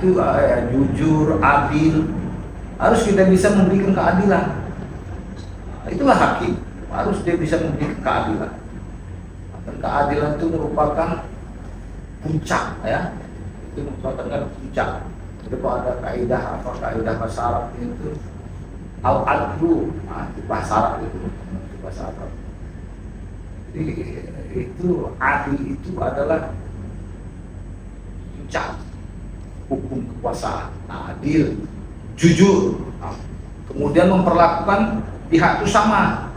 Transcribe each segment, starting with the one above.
itu jujur, adil, harus kita bisa memberikan keadilan. Itulah hakim, harus dia bisa memberikan keadilan. Dan keadilan itu merupakan puncak, ya, itu merupakan puncak. Jadi kalau ada kaidah bahasa Arab itu al-adlu, itu bahasa Arab itu bahasa Arab. Jadi itu adil itu adalah puncak hukum kekuasaan, adil, jujur, kemudian memperlakukan pihak itu sama,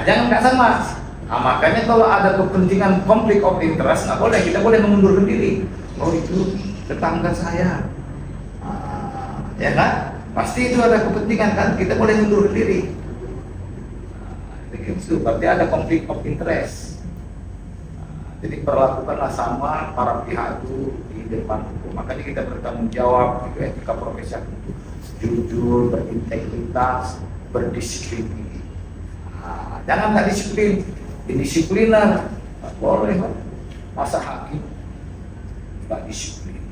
jangan nggak sama. Makanya kalau ada kepentingan konflik of interest nggak boleh, kita boleh mengundurkan diri. Oh itu tetangga saya, ya kan? Pasti itu ada kepentingan kan, kita boleh mengundurkan diri. Itu berarti ada konflik of interest. Jadi perlakukanlah sama para pihak itu di depan hukum. Makanya kita bertanggung jawab, gitu, etika profesi itu jujur, berintegritas, berdisiplin. Jangan nggak disiplin, indisipliner, nggak boleh kan? Masa hakim nggak disiplin,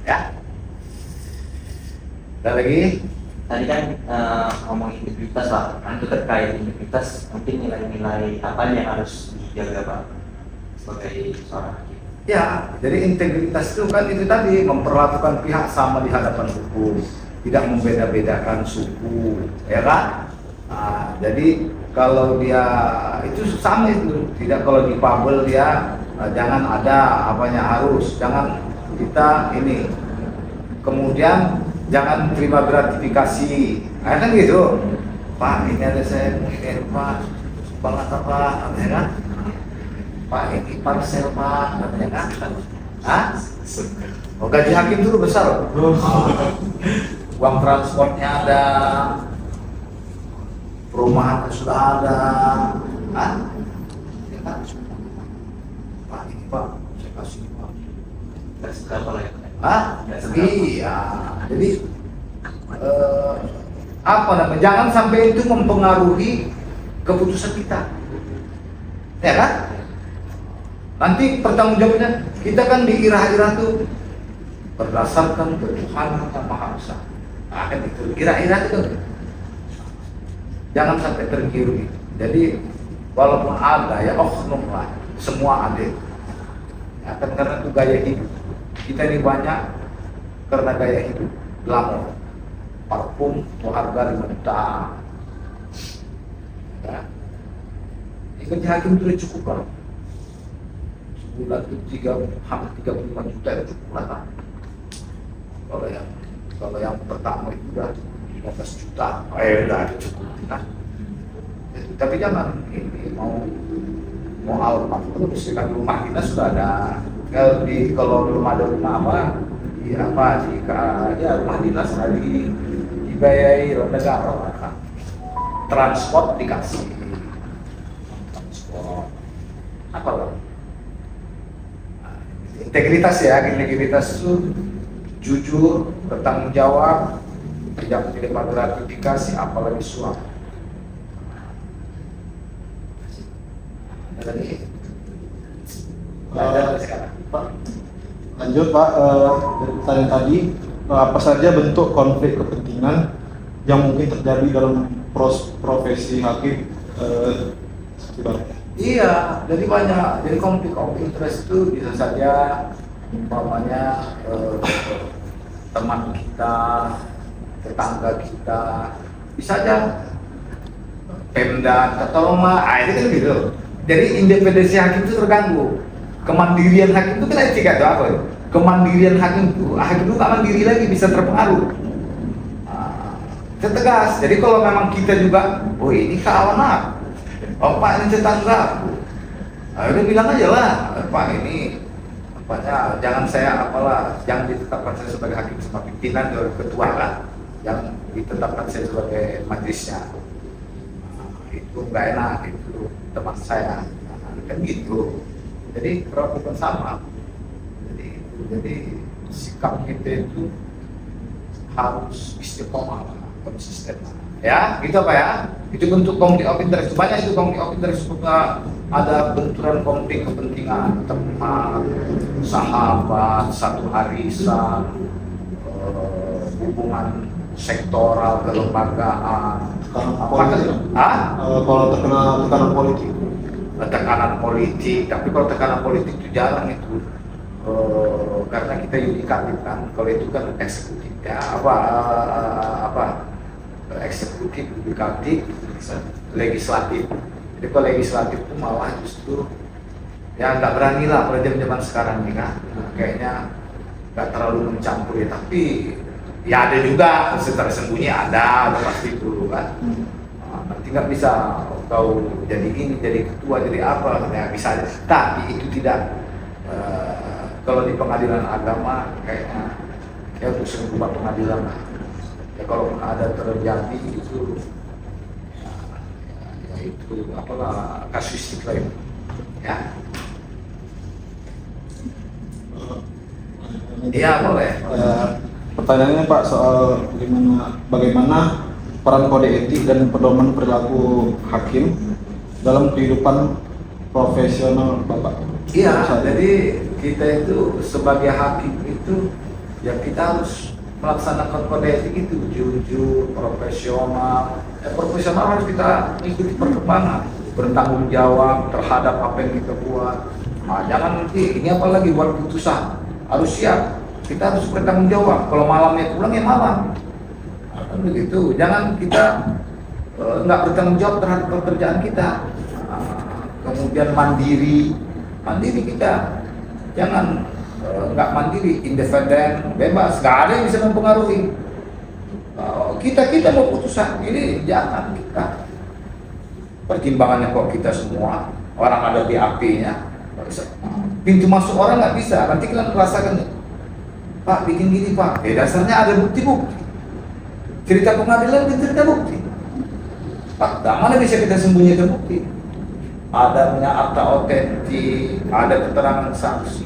ya. Ada lagi? Tadi kan ngomong integritas Pak, itu terkait integritas, mungkin nilai-nilai apa yang harus dijaga Pak sebagai seorang hakim? Ya, jadi integritas itu kan itu tadi, memperlakukan pihak sama di hadapan hukum, tidak membeda-bedakan suku, ya kan? Jadi kalau dia itu sama itu, tidak kalau difabel dia jangan ada apanya harus, jangan kita ini, kemudian jangan terima gratifikasi, kan gitu. Pak ini ada saya ini Pak, banget Pak, ya kan? Pak ini parsel Pak, katanya kan? Oh, gaji hakim dulu besar loh. Uang transportnya ada, perumahan sudah ada, ya kan? Pak ini Pak, saya kasih Pak. Kasih berapa lah ya? Iya. Jadi apa namanya? Jangan sampai itu mempengaruhi keputusan kita, ya kan? Nanti pertanggungjawabannya kita kan di ira-ira tuh berdasarkan ketuhanan yang maha besar. Kan itu ira-ira itu. Jangan sampai tergiur itu. Jadi walaupun ada ya oknum lah, semua adil. Ya kan karena itu gaya hidup. Kita ini banyak karena gaya hidup glamor, parfum, harga rendah. Ya. Gaji hakim itu cukup kan? Sebulan itu hampir 35 juta itu cukup lah. Kalau yang pertama itu udah 15 juta, udah cukup kan? Tapi jangan ini mau alfat terus kan, rumah kita sudah ada. Kalau belum ada rumah apa, ya rumah dinas dibayai negara, transport dikasih, transport apa loh? Integritas ya, integritas itu jujur, bertanggung jawab, tidak menerima gratifikasi, apalagi suap. Ada lagi? Ada sekarang. Pak, lanjut Pak, dari pertanyaan tadi, apa saja bentuk konflik kepentingan yang mungkin terjadi dalam profesi hakim seperti Pak? Iya, jadi banyak. Jadi konflik of interest itu bisa saja umpamanya teman kita, tetangga kita, bisa aja Pemda tolonglah, itu kan gitu. Jadi independensi hakim itu terganggu. Kemandirian hakim itu kan etika itu apa? Kemandirian hakim itu nggak mandiri lagi, bisa terpengaruh. Tegas. Jadi kalau memang kita juga, oh ini kawan Pak ini tetangga, udah bilang aja lah, Pak ini jangan saya jangan ditetapkan saya sebagai hakim sama pimpinan atau ketua lah, yang ditetapkan saya sebagai majelisnya. Itu nggak enak, itu teman saya, kan gitu. Jadi perlakukan sama. Jadi sikap kita itu harus istiqomah, konsisten. Ya, gitu Pak ya. Itu bentuk konflik of interest. Banyak itu konflik of interest, suka ada benturan konflik kepentingan teman, sahabat, satu arisan, hubungan sektoral, kelembagaan. Politik. Kalau terkena tekanan politik. Tekanan politik, tapi kalau tekanan politik itu jarang itu. Karena kita yudikatif kan, kalau itu kan eksekutif ya, eksekutif, yudikatif, legislatif. Jadi kalau legislatif itu malah justru ya nggak berani lah pada zaman sekarang nih kan, kayaknya nggak terlalu mencampur ya, tapi ya ada juga secara sembunyi ada pasti itu kan. Nanti nggak bisa kau jadi ini, jadi ketua, jadi apa, ya bisa. Tapi itu tidak kalau di pengadilan agama kayaknya ya harus mengubah pengadilan lah. Ya kalau ada terjadi itu ya itu apalah kasuistik lah itu. Ya. Iya boleh. Pertanyaannya Pak soal bagaimana peran kode etik dan pedoman perilaku hakim dalam kehidupan profesional Bapak. Iya, jadi kita itu sebagai hakim itu ya kita harus melaksanakan kode etik itu jujur, profesional. Profesional harus kita ikuti perkembangan, bertanggung jawab terhadap apa yang kita buat. Nah, jangan nanti ini apalagi buat putusan harus siap. Kita harus bertanggung jawab. Kalau malamnya pulang ya malam. Nah, kan begitu. Jangan kita nggak bertanggung jawab terhadap pekerjaan kita. Kemudian mandiri kita, jangan nggak mandiri, independen, bebas, nggak ada yang bisa mempengaruhi. Kita mau putusan ini jangan kita pertimbangannya kok kita semua orang ada BAP-nya, pintu masuk orang nggak bisa. Nanti kalian merasakan, Pak bikin gini Pak, dasarnya ada bukti-bukti. Cerita pengadilan dan cerita bukti. Fakta mana bisa kita sembunyikan bukti? Ada punya akta otentik, ada keterangan saksi,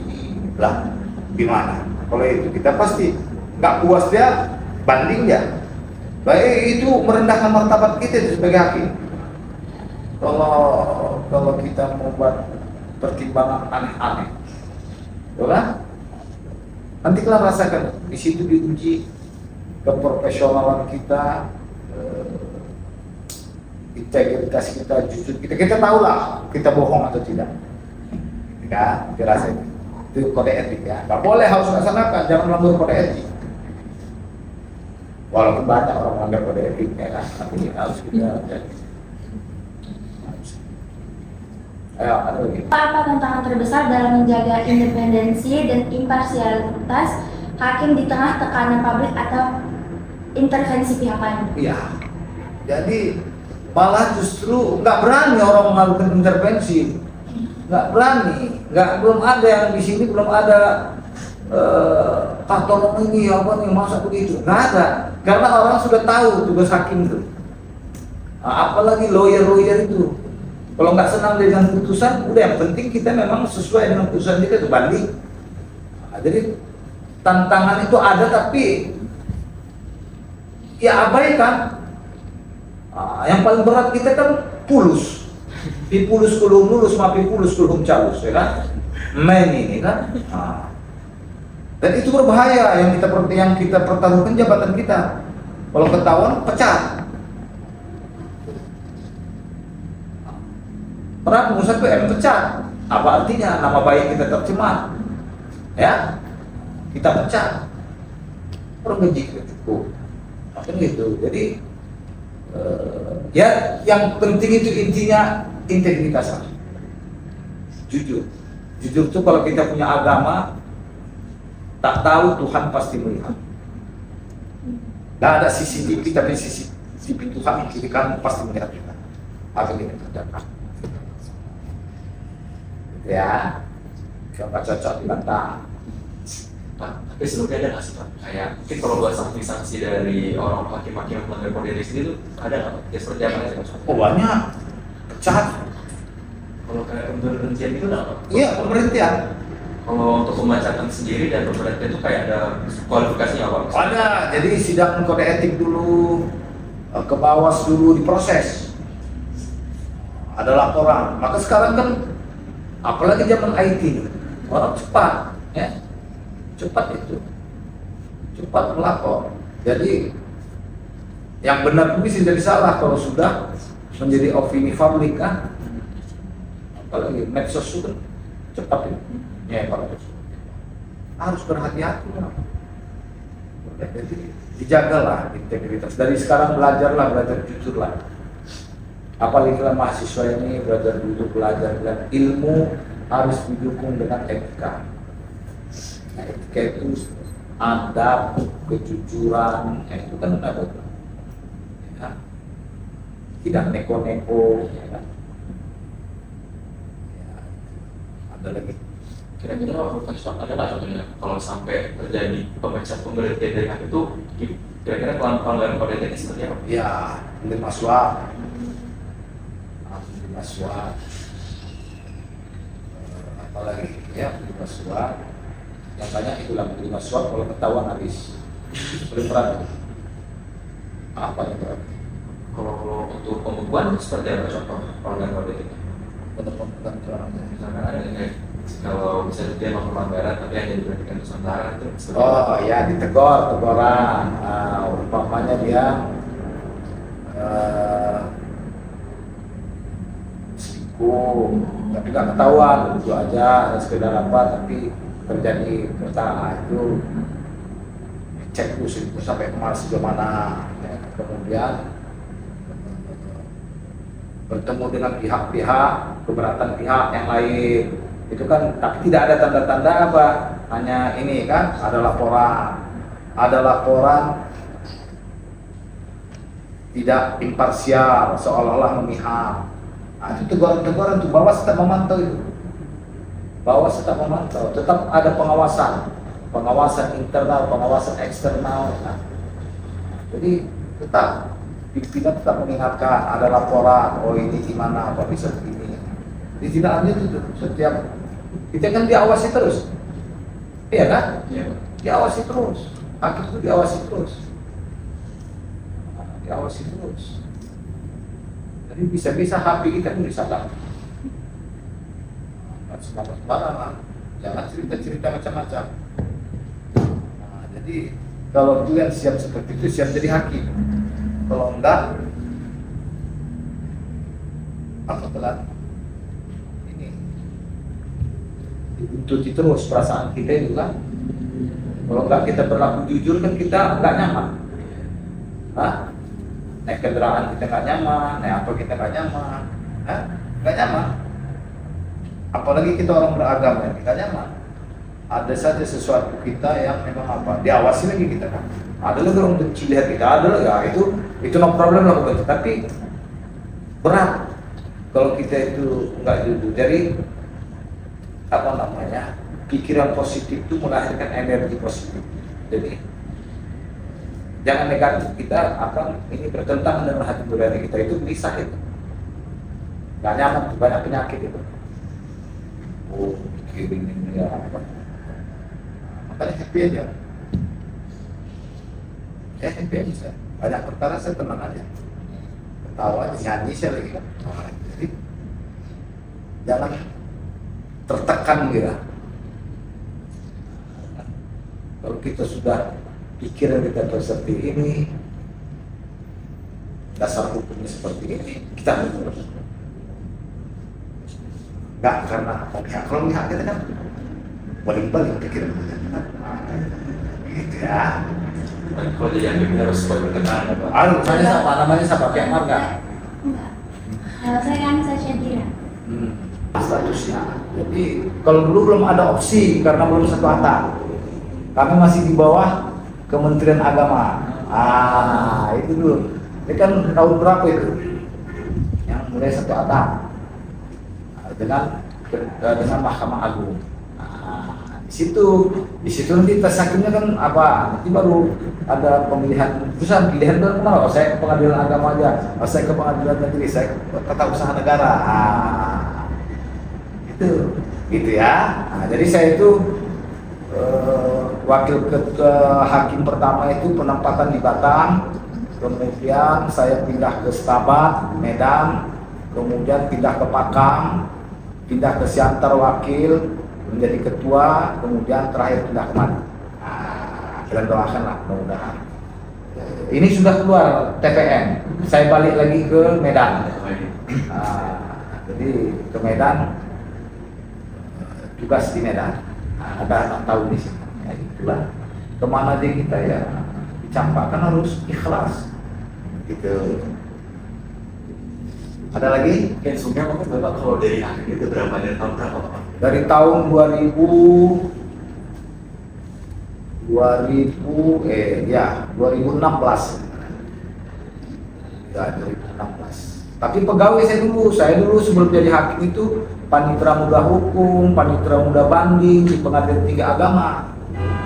lah gimana? Kalau itu kita pasti nggak puas dia, banding dia. Baik itu merendahkan martabat kita itu sebagai hakim. Kalau kita membuat pertimbangan aneh-aneh, kan? Nanti kalian rasakan di situ diuji keprofesionalan kita. Integritas kita, jujur kita tahu lah kita bohong atau tidak. Ya, dirasa itu kode etik ya. Nggak boleh, harus laksanakan, jangan melanggar kode etik. Walaupun banyak orang melanggar kode etik ya kan, tapi harus kita jadi. Ayo, ada lagi. Apa tantangan terbesar dalam menjaga independensi dan imparsialitas hakim di tengah tekanan publik atau intervensi pihak lain? Iya. Jadi malah justru nggak berani orang melakukan intervensi, nggak berani, belum ada yang di sini belum ada tolong ini apa nih masa begitu, nggak ada, karena orang sudah tahu tugas hakim itu. Nah, apalagi lawyer itu, kalau nggak senang dengan putusan, udah yang penting kita memang sesuai dengan putusan kita itu banding. Nah, jadi tantangan itu ada tapi ya abaikan. Yang paling berat kita kan pulus, pipulus kulum lulus, pipulus kulum calus, ya kan? Men ini kan. Dan itu berbahaya yang kita pertaruhkan jabatan kita. Kalau ketahuan pecat. Pernah pengusaha PM pecat. Apa artinya? Nama baik kita tercemar. Ya, kita pecat. Orang gaji kita cukup. Kan gitu. Jadi ya yang penting itu intinya integritas, jujur itu kalau kita punya agama tak tahu Tuhan pasti melihat. Gak ada CCTV tapi CCTV Tuhan kiri kanan pasti melihat juga apa yang terjadi. Ya, coba cocok dibantah. Pak, tapi sebelumnya ada nggak sih Pak? Kayak mungkin kalau buat sanksi-sanksi dari orang hakim-hakim yang melanggar kode etik itu ada nggak Pak? Ya seperti apa sih Pak? Oh banyak, pecat. Kalau kayak pemberhentian itu nggak Pak? Iya pemberhentian. Kalau untuk pembacakan sendiri dan pemberhentian itu kayak ada kualifikasinya Pak? Ada, jadi sidang kode etik dulu, ke Bawas dulu diproses, ada laporan. Maka sekarang kan apalagi zaman IT, orang cepat, ya, cepat itu, cepat melapor. Jadi yang benar pun bisa jadi salah kalau sudah menjadi opini publik kan. Apalagi medsos itu kan cepat itu, ya harus berhati-hati lah. Jadi dijagalah integritas. Dari sekarang belajar jujur lah. Apalagi kalau mahasiswa ini belajar jujur, belajar dan ilmu harus didukung dengan etika. Nah, etika itu adab, kejujuran, itu kan ada. Ya. Tidak neko-neko. Ya. Ya. Ada lagi. Kira-kira ada nggak contohnya kalau sampai terjadi pemberhentian dari hakim itu, kira-kira pelanggaran kode etik seperti apa? Ya, menerima suap, apalagi ya menerima suap. Yang banyak itulah menerima suap, kalau ketahuan habis. Itu paling berat. Apa yang berat? Kalau untuk pembukuan seperti apa contoh pelanggaran kode etik? Untuk pembukaan Misalkan ada kayak kalau misalnya dia melakukan pelanggaran tapi hanya diberhentikan untuk sementara itu seperti apa? oh ya, teguran. Umpamanya dia selingkuh, tapi nggak ketahuan, itu aja, sekedar apa, tapi terjadi pertanyaan itu cek dulu selingkuh sampai kemana sejauh mana, ya. Kemudian bertemu dengan pihak-pihak, keberatan pihak yang lain, itu kan, tapi tidak ada tanda-tanda apa, hanya ini kan, ada laporan tidak imparsial, seolah-olah memihak. Nah, itu teguran-teguran tuh, Bawas tetap memantau itu. Bawas tetap memantau, tetap ada pengawasan internal, pengawasan eksternal. Nah, jadi tetap pimpinan tetap mengingatkan, ada laporan, oh ini gimana, apa bisa begini. Di tindakannya itu setiap kita kan diawasi terus, iya kan? Iya. Diawasi terus, hakim itu diawasi terus. Diawasi terus. Jadi bisa-bisa HP kita pun disadap. Sembarangan, jangan cerita-cerita macam-macam. Nah, jadi kalau kalian siap seperti itu, siap jadi hakim. Kalau enggak, apa telat? Ini dibuntuti terus perasaan kita itu kan. Kalau enggak kita berlaku jujur kan kita enggak nyaman. Hah? Naik kendaraan kita nggak nyaman, naik apa kita nggak nyaman, nggak nyaman. Apalagi kita orang beragama, nggak nyaman. Ada saja sesuatu kita yang memang apa, diawasi lagi kita kan. Ada lagi orang benci lihat kita, ada lagi, ya itu no problem lah bukan. Tapi berat kalau kita itu nggak jujur. Jadi apa namanya, pikiran positif itu melahirkan energi positif. Jadi jangan negatif, kita akan ini bertentangan dengan hati nurani kita, itu bisa itu nggak nyaman, banyak penyakit itu. Oh, pikirin ini ya apa, makanya happy aja, ya happy aja. Banyak perkara saya tenang aja, ketawa nyanyi saya lagi kan. Jadi jangan tertekan gitu. Kalau kita sudah pikiran kita seperti ini, dasar hukumnya seperti ini, kita harus nggak karena pihak. Kalau pihak kita kan balik-balik pikiran kita, gitu ya. Kalau jadi hakim harus berkenan apa? Namanya siapa? Pihak marga? Enggak. Saya kan saya Syedira. Statusnya. Jadi kalau dulu belum ada opsi karena belum satu atap. Kami masih di bawah Kementerian Agama. Itu dulu. Ini kan tahun berapa itu? Yang mulai satu atap dengan Mahkamah Agung. Di situ nanti tes hakimnya kan apa? Nanti baru ada pilihan baru kemana? Saya ke Pengadilan Agama aja. Saya ke Pengadilan Negeri. Saya ke Tata Usaha Negara. Gitu ya. Jadi saya itu wakil hakim pertama itu penempatan di Batang, kemudian saya pindah ke Stabat, Medan, kemudian pindah ke Pakam, pindah ke Siantar Wakil, menjadi ketua, kemudian terakhir pindah ke Madi. Kita doakan lah mudah-mudahan. Ini sudah keluar TPN, saya balik lagi ke Medan. Jadi ke Medan, tugas di Medan. Ada 6 tahun di sini. Ya, itulah. Kemana aja kita ya dicampakkan harus ikhlas. Gitu. Ada lagi? Pensumnya mungkin Bapak kalau dari hakim itu berapa, dari tahun berapa Pak? Dari tahun 2016. Ya 2016. Tapi pegawai saya dulu sebelum jadi hakim itu panitera muda hukum, panitera muda banding di Pengadilan Tinggi Agama.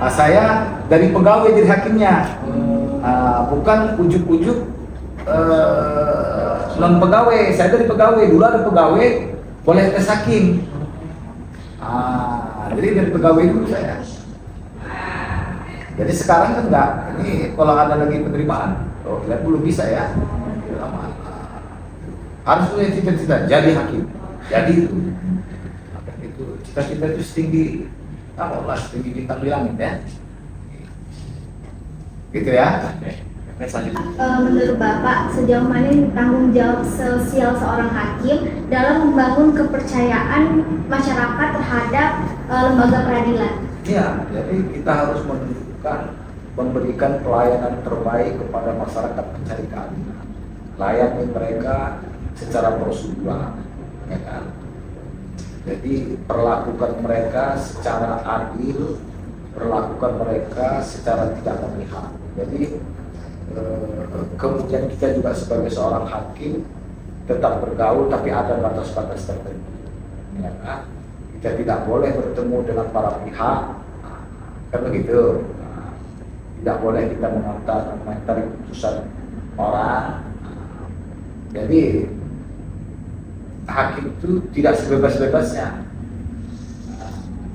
Saya dari pegawai jadi hakimnya, bukan ujuk-ujuk non pegawai. Saya dari pegawai, dulu ada pegawai boleh tes hakim. Jadi dari pegawai dulu saya. Jadi sekarang kan enggak. Ini kalau ada lagi penerimaan, lihat dulu bisa ya. Harus punya cita-cita jadi hakim. Jadi itu cita-cita itu setinggi setinggi bintang di langit ya. Gitu ya. Menurut Bapak, sejauh mana tanggung jawab sosial seorang hakim dalam membangun kepercayaan masyarakat terhadap lembaga peradilan? Iya, jadi kita harus memberikan pelayanan terbaik kepada masyarakat pencari keadilan. Layani mereka secara prosedural, ya kan? Jadi perlakukan mereka secara adil, perlakukan mereka secara tidak memihak. Jadi kemudian kita juga sebagai seorang hakim tetap bergaul, tapi ada batas-batas tertentu. Ya kan? Kita tidak boleh bertemu dengan para pihak, kan begitu. Tidak boleh kita mengomentari keputusan orang. Jadi hakim itu tidak sebebas-bebasnya.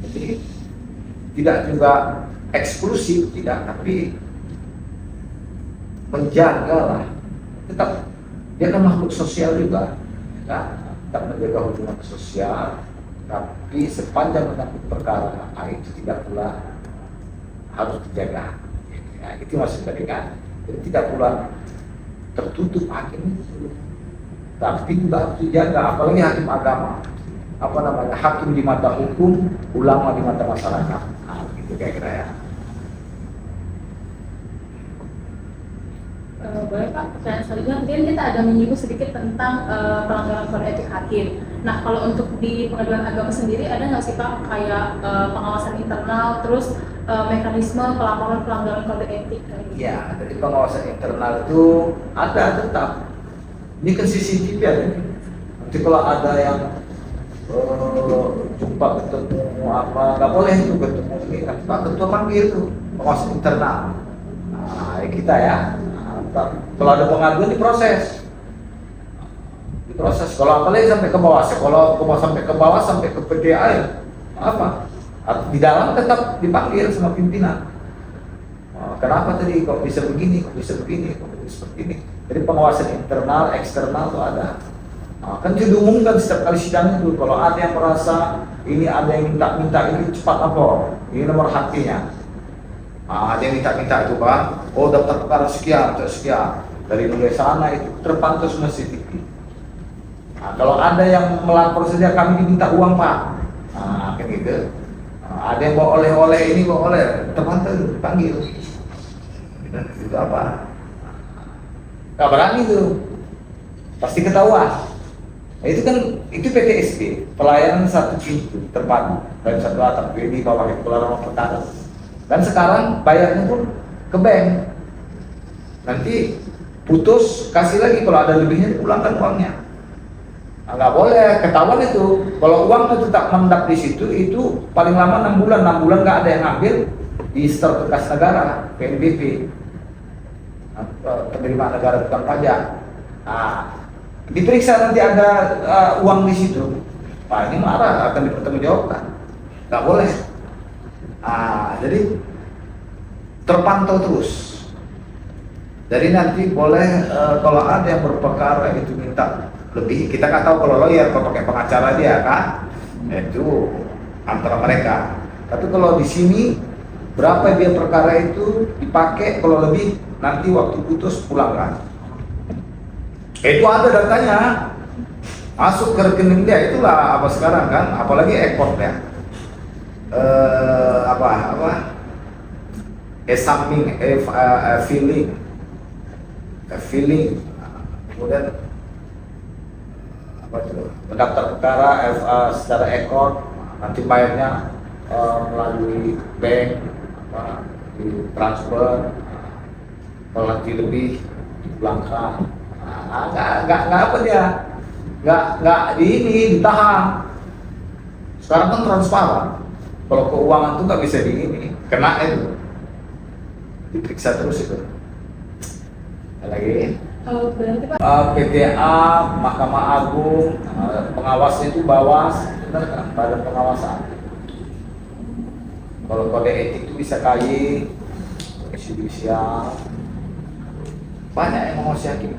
Jadi tidak juga eksklusif, tidak, tapi menjagalah. Tetap dia kan makhluk sosial juga, kan? Tetap menjaga hubungan sosial, tapi sepanjang menyangkut perkara itu tidak pula harus dijaga. Ya, itu maksud tadi kan. Jadi tidak pula tertutup hakim itu. Tapi juga harus dijaga, apalagi hakim agama, hakim di mata hukum, ulama di mata masyarakat. Gitu kira-kira ya. Boleh Pak, pertanyaan selanjutnya mungkin kita ada menyinggung sedikit tentang pelanggaran kode etik hakim. Nah, kalau untuk di pengadilan agama sendiri ada nggak sih Pak kayak pengawasan internal, terus mekanisme pelaporan pelanggaran kode etik? Ya, dari pengawasan internal itu ada tetap. Ini kan CCTV ada. Nanti kalau ada yang jumpa ketemu nggak boleh itu ketemu ini. Nanti Pak Ketua panggil itu pengawasan internal. Nah, kita ya. Kalau ada pengaduan diproses. Kalau apalagi sampai ke bawah, sampai ke PDA ya, di dalam tetap dipanggil sama pimpinan. Kenapa tadi kok bisa begini, kok bisa seperti ini. Jadi pengawasan internal, eksternal itu ada. Kan diumumkan setiap kali sidang itu. Kalau ada yang merasa ini ada yang minta ini cepat lapor, ini nomor haknya. Ada yang minta itu Pak, daftar perkara sekian, dari mulai sana itu terpantau semua CCTV. Kalau ada yang melapor saja kami diminta uang Pak, kan gitu. Ada yang bawa oleh-oleh ini, terpantau, panggil. Itu apa? Gak berani itu, pasti ketahuan. Nah, itu PTSP, pelayanan satu pintu terpadu dari satu atap ini bawah itu keluar perkara. Dan sekarang bayarnya pun ke bank. Nanti putus, kasih lagi, kalau ada lebihnya pulangkan uangnya. Nggak boleh ketahuan itu. Kalau uang itu tetap mengendap di situ, itu paling lama 6 bulan. 6 bulan nggak ada yang ambil, di setor ke kas negara, PNBP, penerimaan negara bukan pajak. Diperiksa nanti ada uang di situ, Pak ini marah, akan dipertanggungjawabkan. Nggak boleh. Jadi terpantau terus. Jadi nanti boleh kalau ada yang berperkara itu minta lebih, kita nggak tahu kalau lawyer kalau pakai pengacara dia kan, itu antara mereka. Tapi kalau di sini berapa dia perkara itu dipakai, kalau lebih nanti waktu putus pulangkan. Itu ada datanya, masuk ke rekening dia, itulah apa sekarang kan, apalagi ekspor ya. Filling, kemudian apa itu, mendaftar perkara secara ekor, nanti bayarnya melalui bank, di transfer, kalau nanti lebih dipulangkan. Nggak apa dia, nggak di ini ditahan. Sekarang kan transparan. Kalau keuangan tuh nggak bisa di ini, kena itu, diperiksa terus itu. Lagi Berarti Pak, PTA, Mahkamah Agung, pengawasnya itu Bawas, benar kan? Badan pengawasan. Kalau kode etik itu bisa KY, komisi judisial, banyak yang mengawasi hakim.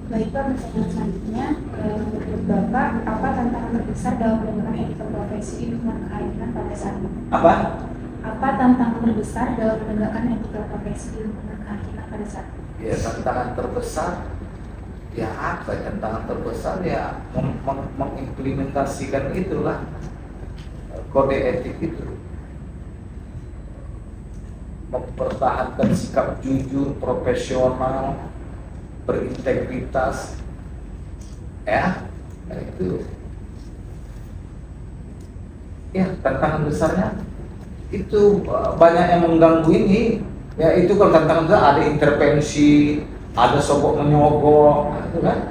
Baik Pak, pertanyaan selanjutnya, menurut Bapak, apa tantangan terbesar dalam menggunakan etika profesi di lingkungan kehakiman pada saat ini? Apa? Apa tantangan terbesar dalam menegakkan etika profesi di lingkungan kehakiman pada saat ini? Ya tantangan terbesar, ya apa ya? Tantangan terbesar ya mengimplementasikan itulah kode etik itu, mempertahankan sikap jujur, profesional, berintegritas, ya itu. Ya tantangan besarnya itu banyak yang mengganggu ini. Ya itu kalau tantangan besar ada intervensi, ada sogok menyogok, itu kan.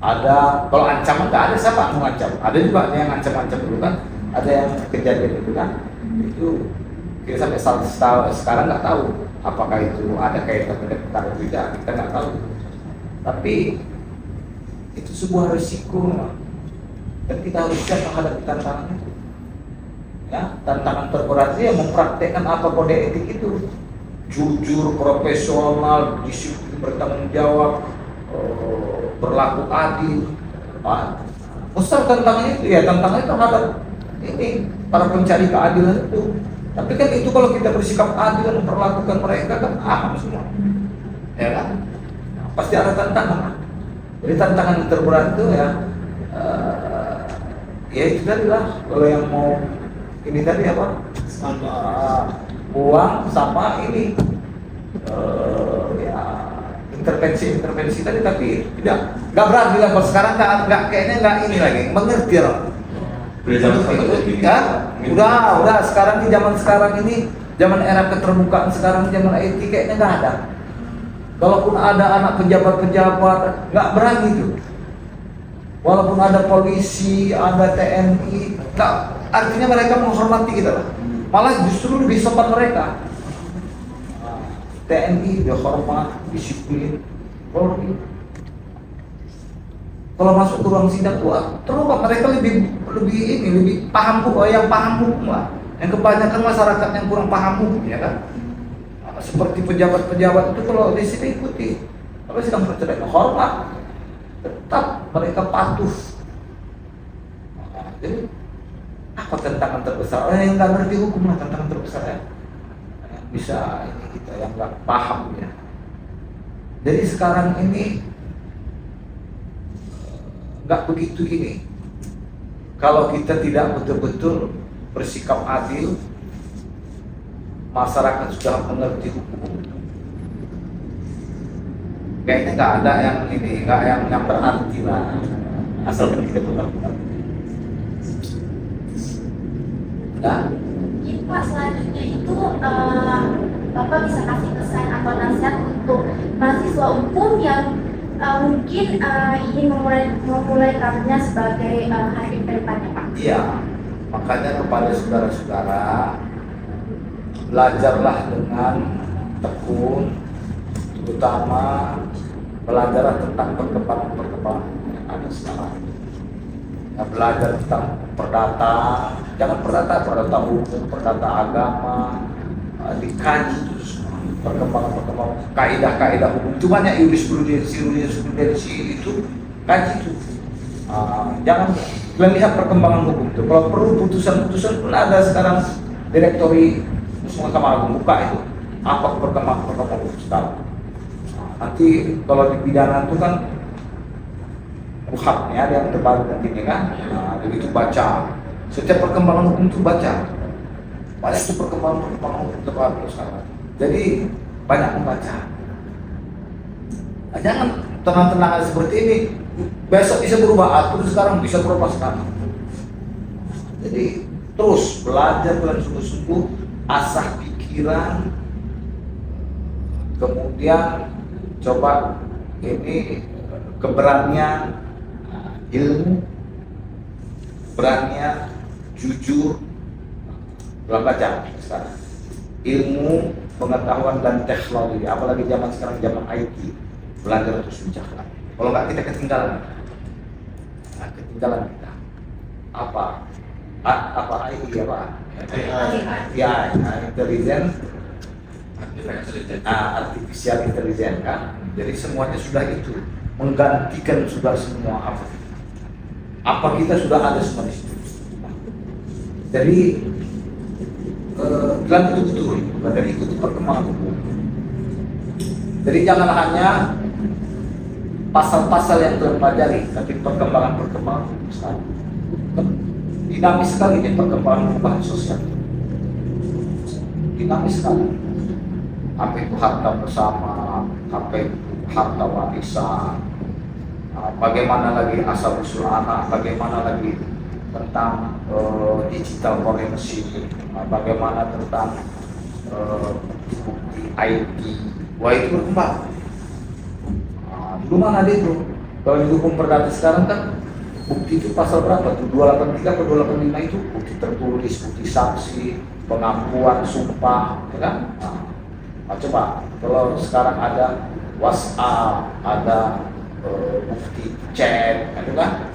Ada kalau ancaman nggak ada, siapa mau ngancam? Ada juga yang ngancam-ngancam dulu kan. Ada yang kejadian itu kan. Itu kita sampai sekarang nggak tahu apakah itu ada kaitan dengan perkara tidak, kita nggak tahu. Tapi itu sebuah risiko dan kita harus siap menghadapi tantangan itu. Ya, tantangan terberat yang mempraktekkan apa kode etik itu, jujur, profesional, disiplin, bertanggung jawab, berlaku adil. Besar tantangannya itu ya, tantangannya terhadap ini para pencari keadilan itu. Tapi kan itu kalau kita bersikap adil dan memperlakukan mereka kan aman semua, ya kan? Pasti ada tantangan. Jadi tantangan yang terberat itu ya, ya itu tadi lah. Kalau yang mau ini tadi apa? Uang sama ini, ya intervensi tadi, tapi nggak berani lah. Kalau sekarang nggak kayaknya nggak ini lagi, mengerti loh. Ya, udah sekarang di zaman sekarang ini, zaman era keterbukaan sekarang, zaman IT kayaknya nggak ada. Kalaupun ada anak pejabat nggak berani tuh. Walaupun ada polisi, ada TNI, nggak, artinya mereka menghormati kita lah. Malah justru lebih sopan mereka. TNI dia hormat, disiplin, Polri. Kalau masuk ke ruang sidang terus mereka lebih paham hukum, yang paham hukum lah. Yang kebanyakan masyarakat yang kurang paham hukum, ya kan. Seperti pejabat-pejabat itu kalau di sini ikuti apa sidang perceraian, hormat, tetap mereka patuh. Jadi apa tantangan terbesar? Orang yang nggak ngerti hukum lah tantangan terbesar ya. Bisa ini kita yang nggak paham ya. Jadi sekarang ini nggak begitu ini. Kalau kita tidak betul-betul bersikap adil, masyarakat sudah mengerti hukum. Kayaknya nggak ada yang ini, nggak yang berarti lah. Asalkan kita benar-benar. Nah, Ini Pak, selanjutnya itu Bapak bisa kasih pesan atau nasihat untuk mahasiswa hukum yang mungkin ingin memulai karirnya sebagai hakim ke depannya Pak? iya, makanya kepada saudara-saudara, belajarlah dengan tekun, terutama belajar tentang perkembangan yang ada sekarang. Ya, belajar tentang perdata, jangan perdata hukum, perdata agama, dikaji itu semua. perkembangan kaidah-kaidah hukum. Itu banyak jurisprudensi itu kaji itu. Jangan kalian lihat perkembangan hukum itu. Kalau perlu putusan-putusan pun ada sekarang direktori Mahkamah Agung buka itu apa perkembangan hukum sekarang. Nanti kalau di pidana itu kan kuhapnya ada yang terbaru nantinya kan. Jadi itu baca setiap perkembangan hukum itu baca. Banyak itu perkembangan hukum terbaru sekarang. Jadi banyak membaca. Jangan tenang-tenang seperti ini. Besok bisa berubah, atau sekarang bisa berubah sekarang. Jadi terus belajar dengan sungguh-sungguh, asah pikiran, kemudian coba ini keberanian, ilmu, beranian, jujur, belajar sekarang. Ilmu, pengetahuan dan teknologi, apalagi zaman sekarang zaman IT, belajar terus bijaksana. Kalau nggak kita ketinggalan kita. Apa IT apa? Intelligence, artificial intelligence kan. Jadi semuanya sudah itu menggantikan sudah semua apa kita sudah ada semua di situ. Jadi kalian betul-betul dari ikuti perkembangan hukum. Jadi jangan hanya pasal-pasal yang telah pelajari, tapi perkembangan hukum sekarang. Dinamis sekali ini perkembangan perubahan sosial. Dinamis sekali. Apa itu harta bersama, apa itu harta warisan, bagaimana lagi asal usul anak, bagaimana lagi tentang digital forensik, bagaimana tentang bukti IT. Wah, itu berkembang. Dulu mana ada itu? Kalau di hukum perdata sekarang kan bukti itu pasal berapa tuh? 283 atau 285 itu bukti tertulis, bukti saksi, pengakuan, sumpah, ya kan? Coba kalau sekarang ada WhatsApp, ada bukti chat, itu kan?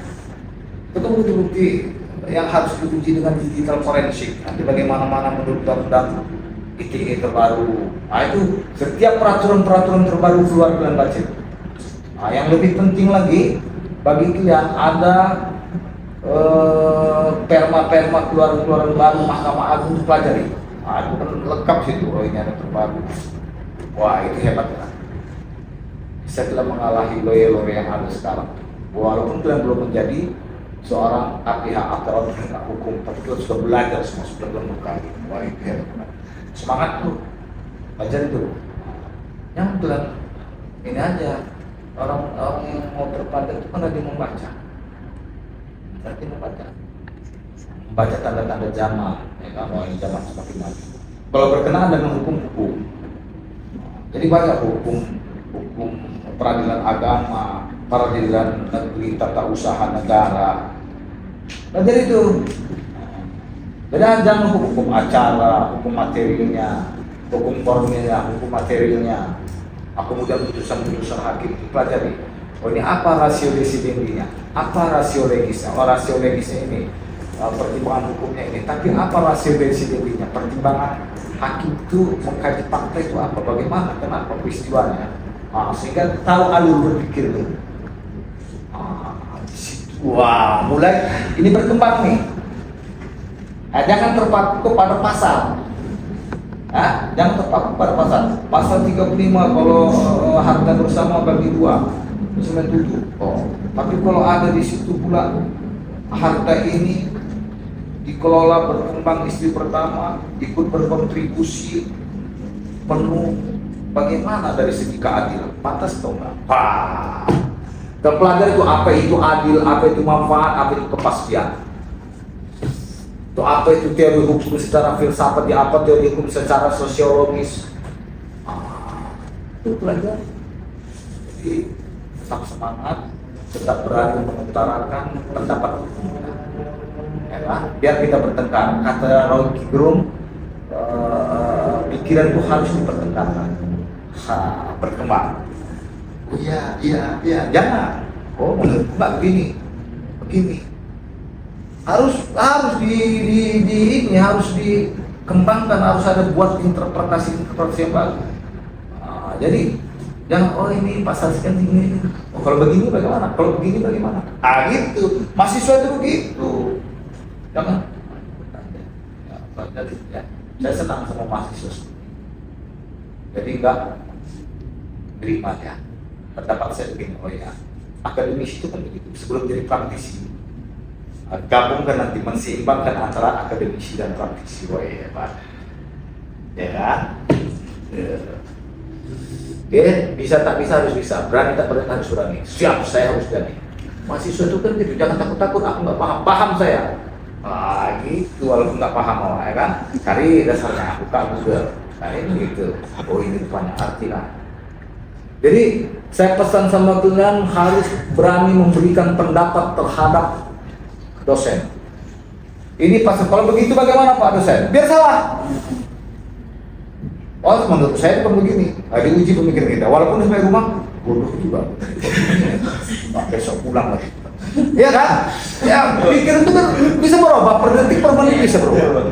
Itu bukti-bukti yang harus diuji dengan digital forensik. Nanti bagaimana menurut undang-undang ITE terbaru. Itu setiap peraturan-peraturan terbaru keluar kalian baca. Yang lebih penting lagi bagi kalian ada perma-perma keluaran baru Mahkamah Agung pelajari. Itu kan lengkap situ. Ini ada terbaru. Wah, itu hebat kan. Bisa kalian mengalahi lawyer-lawyer yang ada sekarang. Walaupun kalian belum menjadi seorang pihak atau penegak hukum, tapi kalian sudah belajar semua, sudah bermuka. Wah, itu hebat. Semangat tuh, belajar itu. Yang kalian ini aja. Orang-orang yang mau terpandang itu kan lagi membaca, membaca tanda-tanda zaman, ya kan? Ini zaman semakin maju. Kalau berkenaan dengan hukum, jadi banyak hukum peradilan agama, peradilan negeri, tata usaha negara. Nah, jadi itu. Jadi jangan hukum acara, hukum materialnya, hukum formilnya, hukum materialnya. Kemudian putusan-putusan hakim itu pelajari. Oh, ini apa rasio desidendinya? Apa rasio legisnya? Oh, rasio legisnya ini pertimbangan hukumnya ini. Tapi apa rasio desidendinya? Pertimbangan hakim itu mengkaji fakta itu apa? Bagaimana? Kenapa peristiwanya? Sehingga tahu alur berpikir itu. Wah, mulai ini berkembang nih. Jangan terpaku kepada pasal. Jangan terpaku pada pasal 35 kalau harta bersama bagi 2 97. Tapi kalau ada di situ pula harta ini dikelola berkembang istri pertama ikut berkontribusi penuh, bagaimana dari segi keadilan? Pantas atau enggak? Terpelajari itu apa itu adil, apa itu manfaat, apa itu kepastian. Itu apa itu teori hukum secara filsafat, apa teori hukum secara sosiologis. Itu pelajari. Jadi tetap semangat, tetap berani mengutarakan pendapat hukum. Biar kita bertengkar. Kata Rocky Gerung, pikiran itu harus dipertengkarkan. Berkembang. Iya, jangan. Menurut enggak begini. Harus harus dikembangkan, harus ada buat interpretasi yang baru. jadi jangan ini pasal sekian ini. Oh, kalau begini bagaimana? Kalau begini bagaimana? Gitu. Mahasiswa itu begitu. Jangan. Jadi, ya, saya senang sama mahasiswa. Jadi enggak terima ya. Pendapat saya begini, akademisi itu kan begitu. Sebelum jadi praktisi, gabungkan nanti menseimbangkan antara akademisi dan praktisi. Pak. Ya kan? Oke, bisa tak bisa harus bisa, berani tak berani harus berani. Siap, saya harus berani. Mahasiswa itu kan gitu, jangan takut-takut, aku nggak paham saya. Gitu, walaupun nggak paham, ya kan? Cari dasarnya, buka Google. Nah ini gitu, ini rupanya artinya. Jadi saya pesan sama kalian harus berani memberikan pendapat terhadap dosen. Ini pas kalau begitu bagaimana Pak dosen? Biar salah. Oh menurut saya bukan begini. Ada uji pemikiran kita. Walaupun sampai rumah bodoh juga. Besok pulang lagi. Iya kan? Ya pikiran itu kan bisa berubah per detik per menit bisa berubah.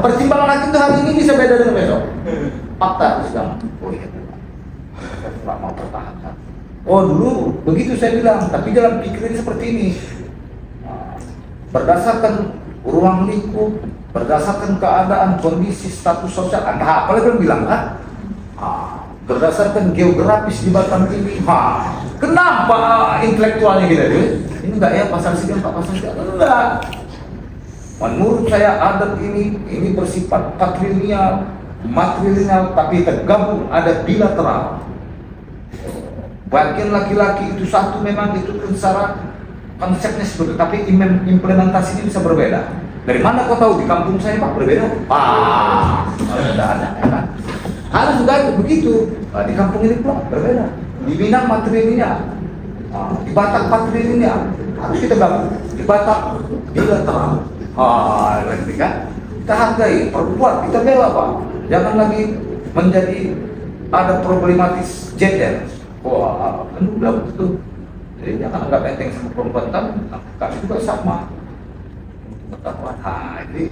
Pertimbangan hakim itu hari ini bisa beda dengan besok. Fakta sedang. Oh iya. Nggak mau pertahankan. Oh dulu begitu saya bilang, tapi dalam pikiran seperti ini, berdasarkan ruang lingkup, berdasarkan keadaan, kondisi, status sosial, apa lagi yang bilang kan? Berdasarkan geografis di Batam ini, kenapa intelektualnya gitu? Ini enggak ya pasal sekian, pasal sekian, enggak. Menurut saya adat ini bersifat patrilineal, matrilineal, tapi tergabung ada bilateral. Bagian laki-laki itu satu memang itu secara konsepnya seperti, tapi implementasinya bisa berbeda. Dari mana kau tahu di kampung saya Pak berbeda? Ada ya kan? Harus juga begitu. Di kampung ini pula berbeda. Di Minang matrilineal, di Batak patrilineal. Harus kita gabung. Di Batak bilateral. Nanti kan? Kita hargai, perbuat, kita bela Pak. Jangan lagi menjadi ada problematis gender. Kan udah betul. Jadi jangan anggap enteng sama perempuan kami juga sama. Jadi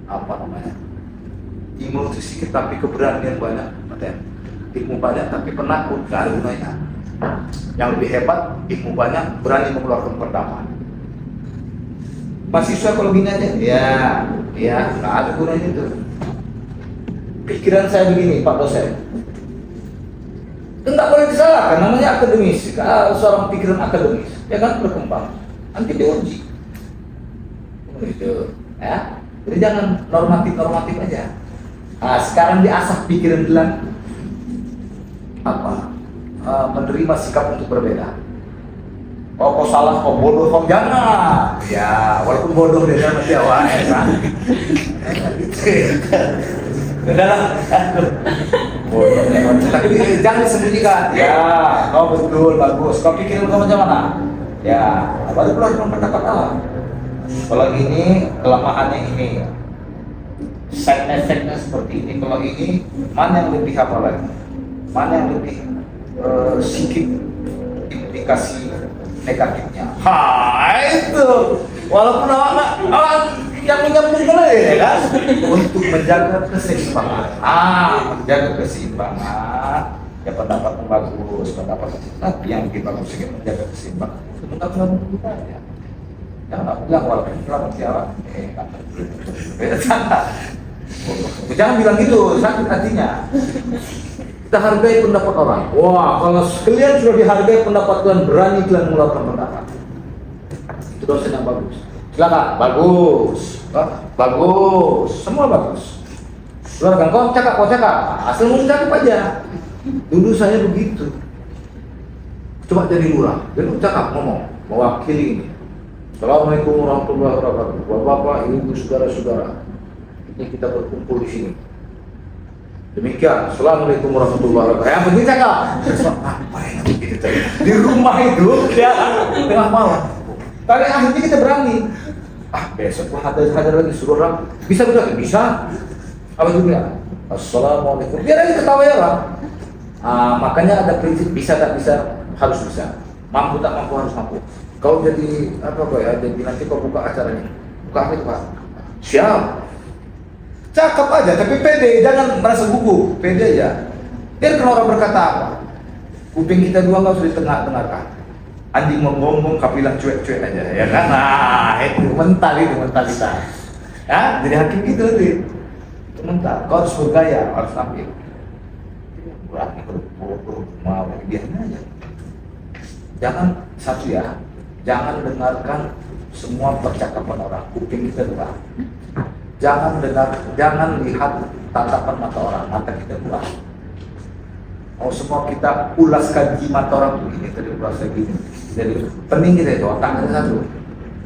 apa namanya? Ilmu itu sedikit tapi keberanian banyak. Ilmu banyak tapi penakut gak ada gunanya. Yang lebih hebat ilmu banyak berani mengeluarkan pendapat. Mahasiswa kalau gini aja, ya nggak ada gunanya itu. Pikiran saya begini Pak dosen. Tidak boleh disalahkan, namanya akademis. Seorang pikiran akademis, ya kan berkembang. Nanti diuji. Gitu, ya. Jadi jangan normatif aja. Sekarang diasah pikiran bilang menerima sikap untuk berbeda. Kau salah, kau bodoh, kau jangan. Ya, walaupun bodoh dia kan masih awal, kan. Udahlah. Tapi jangan disembunyikan. Ya, kau betul, bagus. Kau pikirin kau macam mana? Ya, baru keluar pendapat Allah. Kalau ini kelemahannya ini, segmen seperti ini. Kalau ini mana yang lebih apa lagi? Mana yang lebih sedikit implikasi negatifnya? Itu. Walaupun awak yang menyambung ya kan? Untuk menjaga keseimbangan. Menjaga keseimbangan. Ya pendapat yang bagus, tapi yang lebih bagus sedikit menjaga keseimbangan. Itu pendapat kita ya. Jangan bilang walaupun selamat siaran. Beda cara. Jangan bilang gitu, sakit hatinya. Kita hargai pendapat orang. Wah, kalau kalian sudah dihargai pendapat kalian, berani kalian mengeluarkan pendapat. Itu dosen yang bagus. Silakan, bagus, semua bagus. Keluarkan, kau cakap, asal mau cakap aja. Dulu saya begitu. Coba jadi lurah, jadi cakap ngomong, mewakili ini. Assalamualaikum warahmatullahi wabarakatuh. Bapak, ibu, saudara-saudara. Ini kita berkumpul di sini. Demikian, assalamualaikum warahmatullahi wabarakatuh. Yang penting cakap. Apa yang kita di rumah itu ya tengah malam. Tapi akhirnya kita berani. Besok hadir lagi suruh orang. Bisa betul? Bisa. Apa juga? Assalamualaikum. Biar aja ketawa ya orang. Makanya ada prinsip bisa tak bisa harus bisa. Mampu tak mampu harus mampu. Kau jadi apa kok ya? Jadi nanti kau buka acaranya. Buka apa itu Pak? Siap. Cakap aja, tapi pede, jangan merasa gugup, pede aja. Biarkan orang berkata apa. Kuping kita dua nggak usah ditengah-tengahkan. Anjing menggonggong, kapilah cuek-cuek aja, ya kan? Nah, itu mentalitas. Ya, jadi hakim gitu nanti. Itu mental. Kau harus bergaya, harus ambil. Berani berbodoh, mau biarin aja. Jangan satu ya, jangan dengarkan semua percakapan orang. Kuping kita dua. Jangan lihat tatapan mata orang, mata kita dua. Mau semua kita ulaskan di mata orang tuh ini tadi ulas lagi. Jadi pening kita itu otak kita satu.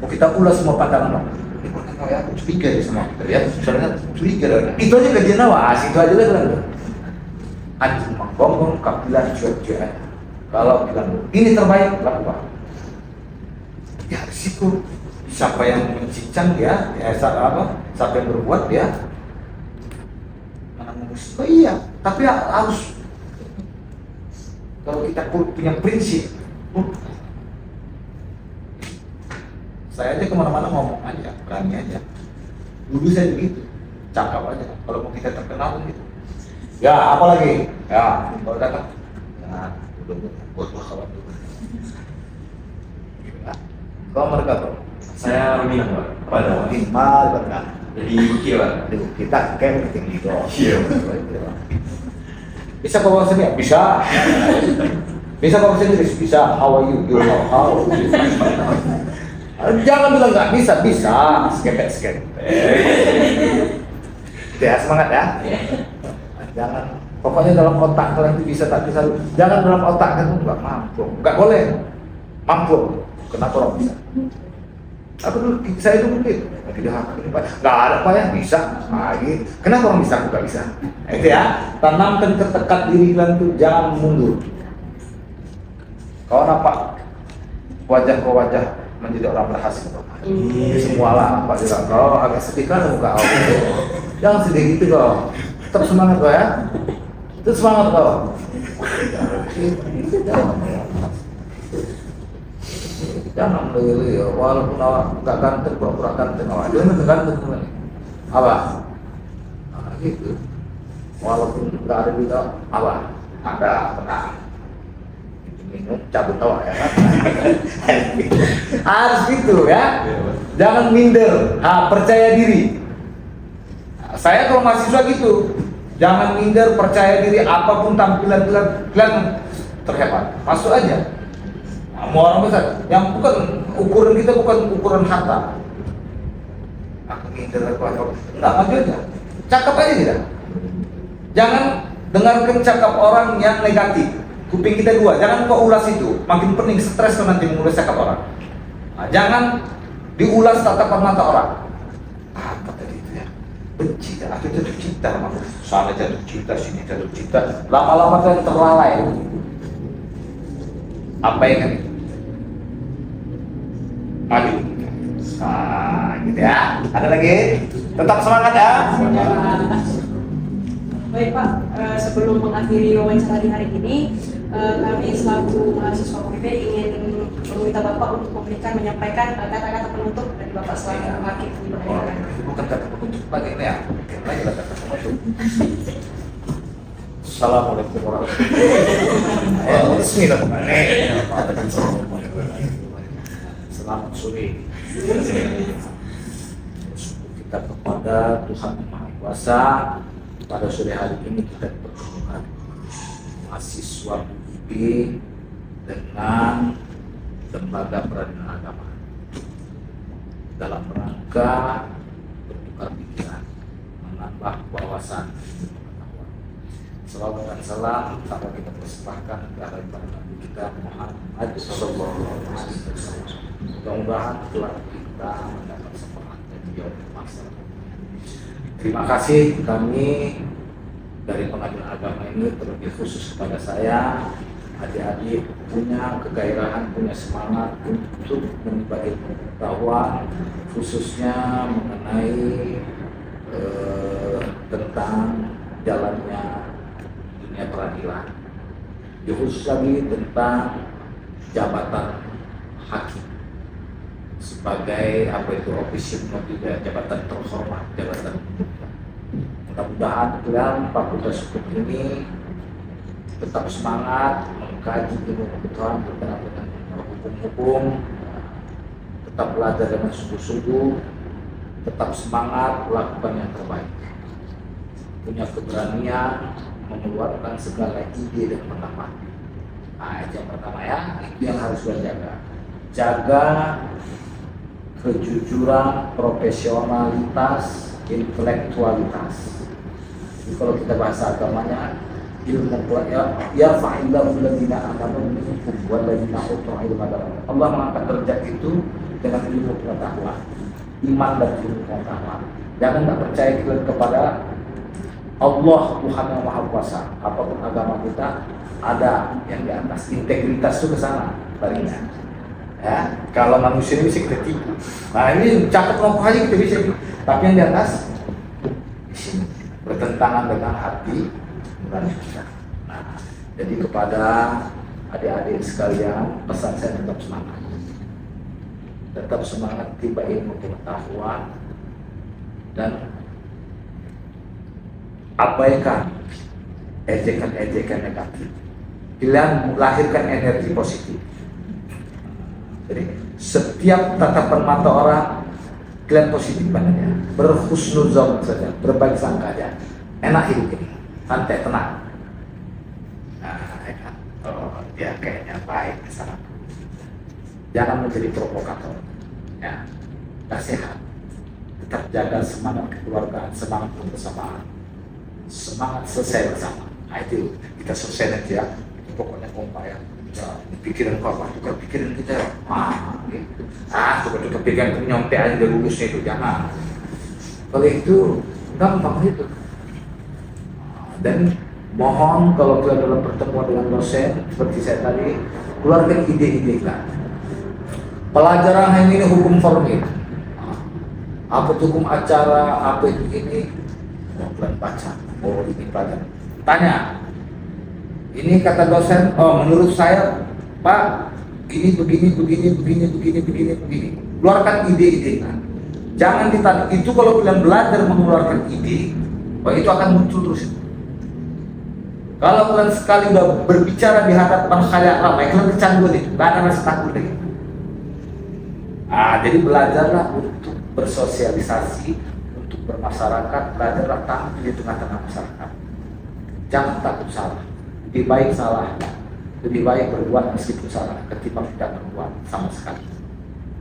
Mau kita ulas semua pandangan orang. Ini bukan ya, speaker semua kita ya. Soalnya speaker. Itu aja kajian awas, itu aja lah. Anjing menggonggong, kapilah cuek-cuek aja. Kalau bilang ini terbaik, lakukan. Ya risiko. Siapa yang mencincang ya, siapa yang berbuat ya. Mana musik? Oh iya, tapi harus. Kalau kita punya prinsip, saya aja kemana-mana ngomong aja, berani aja. Dulu saya begitu, cakap aja. Kalau mau kita terkenal gitu. Ya, apa lagi? Ya, kalau datang, ya, buat kawan dulu. Kau mereka tuh. Saya meminang Pak pada Imal berkah. jadi bukti Pak. Kita kan tinggi dong. Iya. Bisa bawa sini? Bisa. Bisa bawa sini? Bisa. How are you? You know how? Jangan bilang nggak bisa, bisa. Skepet. Ya semangat ya. Jangan. Pokoknya dalam otak kalian itu bisa tak bisa. Jangan dalam otak kan nggak mampu. Nggak boleh. Mampu. Kenapa orang bisa? Aku dulu saya itu mungkin tidak hakim nggak ada apa yang bisa. Nah, gitu. Kenapa orang bisa? Aku nggak bisa. Itu ya. Tanamkan ketekat diri kalian tuh jangan mundur. Kau nampak wajah menjadi orang berhasil. Semua lah nampak juga. Kau agak sedih kan muka kau. Jangan sedih gitu kau. Tetap semangat kau ya. Tetap semangat kau. Jangan lele ya, walaupun awak nggak ganteng, pura-pura ganteng awak, jangan ganteng teman. Apa? Nah, gitu. Walaupun nggak ada juga, apa? Ada tenang. Minum, cabut awak ya kan? Harus gitu ya. Jangan minder, percaya diri. Saya kalau mahasiswa gitu, jangan minder, percaya diri. Apapun tampilan kalian terhebat, masuk aja. Mau orang besar, yang bukan ukuran kita bukan ukuran harta. Aku minder aku enggak maju aja. Cakap aja kita. Jangan dengarkan cakap orang yang negatif. Kuping kita dua, jangan kau ulas itu. Makin pening, stres kau nanti mengulas cakap orang. Nah, jangan diulas tatapan mata orang. Apa tadi itu ya? Benci, aku jatuh cinta sama sana jatuh cinta, sini jatuh cinta. Lama-lama kalian terlalai. Apa yang kan? Maju. Nah, gitu ya. Ada lagi? Tetap semangat ya. Baik Pak, sebelum mengakhiri wawancara di hari ini, kami selaku mahasiswa UPB ingin meminta Bapak untuk menyampaikan kata-kata penutup dari Bapak selaku hakim di pengadilan. Bukan kata penutup lagi ini ya. Lagi kata penutup. Assalamualaikum warahmatullahi wabarakatuh. Selamat sore. Kita kepada Tuhan Yang Maha Kuasa. Pada sore hari ini kita bertemu mahasiswa UIB dengan lembaga peradilan agama dalam rangka bertukar pikiran, menambah wawasan. Salawat dan salam tanpa kita persembahkan kepada Nabi kita Muhammad sallallahu alaihi wasallam. Mudah-mudahan telah kita mendapat syafaat dan jauh masalah. Terima kasih kami dari Pengadilan Agama ini terlebih khusus kepada saya, adik-adik punya kegairahan, punya semangat untuk menimba ilmu pengetahuan khususnya mengenai tentang jalannya dunia peradilan. Khusus lagi tentang jabatan hakim sebagai apa itu official juga jabatan terhormat, jabatan mudah-mudahan dalam fakultas hukum ini tetap semangat mengkaji ilmu pengetahuan berkenaan dengan hukum-hukum, tetap belajar dengan sungguh-sungguh, tetap semangat melakukan yang terbaik, punya keberanian mengeluarkan segala ide dan pendapat. Nah, itu yang pertama ya, itu yang harus kita jaga. Jaga kejujuran, profesionalitas, intelektualitas. Jadi kalau kita bahasa agamanya, ilmu ya fa'illahu alladziina aamanu minkum walladziina utul ilma darajat. Allah mengangkat derajat itu dengan ilmu pengetahuan, iman dan ilmu pengetahuan. Jangan tak percaya kepada Allah Tuhan yang Maha Kuasa. Apapun agama kita ada yang di atas, integritas itu ke sana baliknya. Ya, kalau manusia ini bisa kita tipu. Nah ini cakap ngomong aja kita bisa, tapi yang di atas di sini bertentangan dengan hati nurani kita. Nah, jadi kepada adik-adik sekalian pesan saya tetap semangat tiba ilmu pengetahuan dan abaikan ejekan-ejekan negatif. Pilihan melahirkan energi positif. Jadi setiap tatapan mata orang kalian positif padanya, berhusnuzon saja, berbaik sangka aja, enak hidup ini, santai, tenang. Nah, ya kan? Oh, dia kayaknya baik ke sana. Jangan menjadi provokator, ya, nasihat. Tetap jaga semangat kekeluargaan, semangat kebersamaan, semangat selesai bersama. Nah, itu kita selesai nanti ya. Itu pokoknya kompak ya. Pikiran kau apa? Tukar pikiran kita. Tukar pikiran itu nyontek aja dari lulusnya itu, jangan. Kalau itu gampang itu. Dan mohon kalau kita dalam pertemuan dengan dosen seperti saya tadi, keluarkan ide-ide kita. Pelajaran yang ini hukum formil. Apa itu hukum acara? Apa itu ini? Oh, kalian baca. Oh, ini pelajaran. Tanya. Ini kata dosen, oh menurut saya Pak, ini begini. Keluarkan ide-ide kan. Jangan ditanya, itu kalau kalian belajar mengeluarkan ide, oh itu akan muncul terus. Kalau kalian sekali udah berbicara di hadapan khalayak ramai, kalian kecanduan itu, gak ada rasa takut lagi. Jadi belajarlah untuk bersosialisasi, untuk bermasyarakat, belajarlah tampil di tengah-tengah masyarakat. Jangan takut salah. Lebih baik salah, lebih baik berbuat meskipun salah ketimbang tidak berbuat sama sekali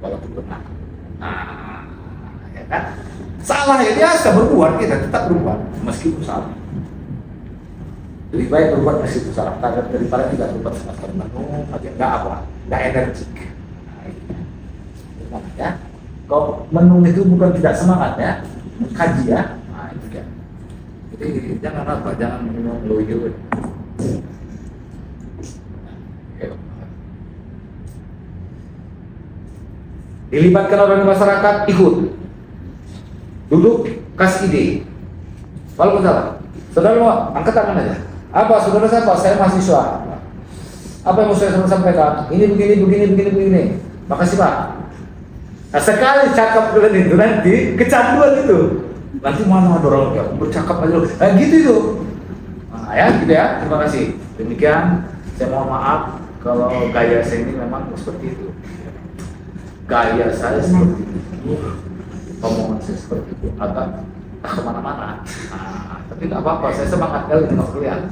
walaupun benar. Nah, ya kan? Salah ya biasa berbuat, kita tetap berbuat meskipun salah. Lebih baik berbuat meskipun salah daripada tidak berbuat sama sekali. Aja nggak energik. Nah, ya. Kalau menung itu bukan tidak semangat ya, kaji ya. Nah, itu kan. Jadi jangan minum loyo. Dilibatkan orang di masyarakat, ikut duduk, kasih ide. Kalau salah, saudara mau angkat tangan aja. Apa saudara siapa? Saya mahasiswa. Apa yang mau saya sampaikan? Ini begini. Makasih Pak. Nah, sekali cakap kalian itu nanti kecanduan itu. Nanti mana ada orang yang bercakap aja. Nah, gitu itu. Nah, ya, gitu ya. Terima kasih. Demikian, saya mohon maaf kalau gaya saya ini memang seperti itu. Gaya saya seperti itu, omongan saya seperti itu, agak kemana-mana. Tapi nggak apa-apa, saya semangat kali dengan kalian.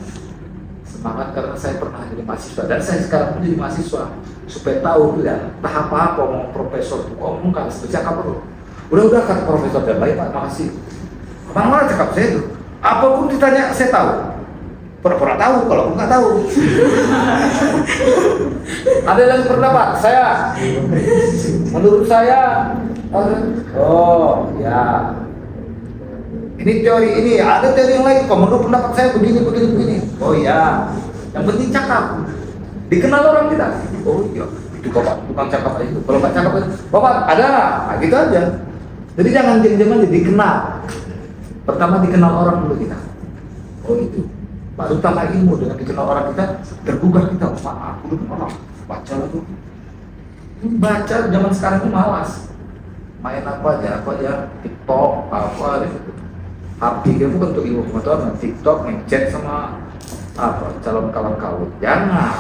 Semangat karena saya pernah jadi mahasiswa dan saya sekarang pun jadi mahasiswa supaya tahu ya, tahap apa ngomong profesor tuh ngomong kan cakap dulu. Udah kata profesor dan baik Pak, makasih. Kemana-mana cakap saya itu, apapun ditanya saya tahu. Pura-pura tahu kalau nggak tahu. Ada yang berpendapat saya, menurut saya, oh ya, ini teori ini, ada teori yang lain. Kok menurut pendapat saya begini. Oh ya, yang penting cakap, dikenal orang kita. Oh iya, itu bapak tukang cakap aja. Kalau nggak cakap aja, bapak ada, nah, gitu aja. Jadi jangan jadi dikenal. Pertama dikenal orang dulu kita. Oh itu. Baru tambah ilmu, dengan dikenal orang kita tergugah kita. Wah, aku dulu orang baca lagu. Baca zaman sekarang itu malas. Main apa aja, TikTok, apa gitu. HP dia bukan untuk ilmu pengetahuan, TikTok, ngechat sama apa calon kawan kawin. Jangan.